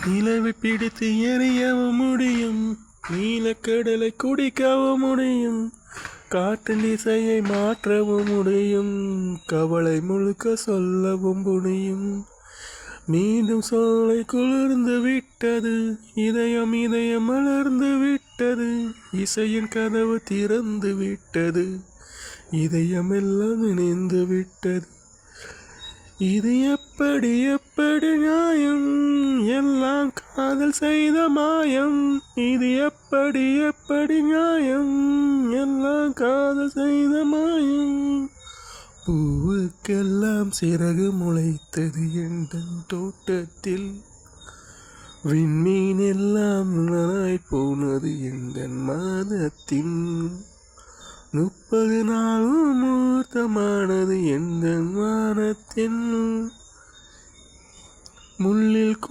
நிலவை பிடித்து எறியவும் முடியும், நீலக்கடலை குடிக்கவும் முடியும், காற்றின் திசையை மாற்றவும் முடியும், கவலை முழுக்க சொல்லவும் முடியும். மீண்டும் சோலை குளிர்ந்து விட்டது, இதயம் மலர்ந்து விட்டது, இசையின் கதவு திறந்து விட்டது, இதயமெல்லாம் இணைந்து விட்டது. இது எப்படி எப்படி நியாயம், எல்லாம் காதல் செய்த மாயம். இது எப்படி எப்படி நியாயம், எல்லாம் காதல் செய்த மாயம். பூவுக்கெல்லாம் சிறகு முளைத்தது எந்தன் தோட்டத்தில், விண்மீன் எல்லாம் நனாய் போனது எந்தன் மாதத்தின். 30 நாளும் மூர்த்தமானது எந்தன் வானத்தின் முள்ளில்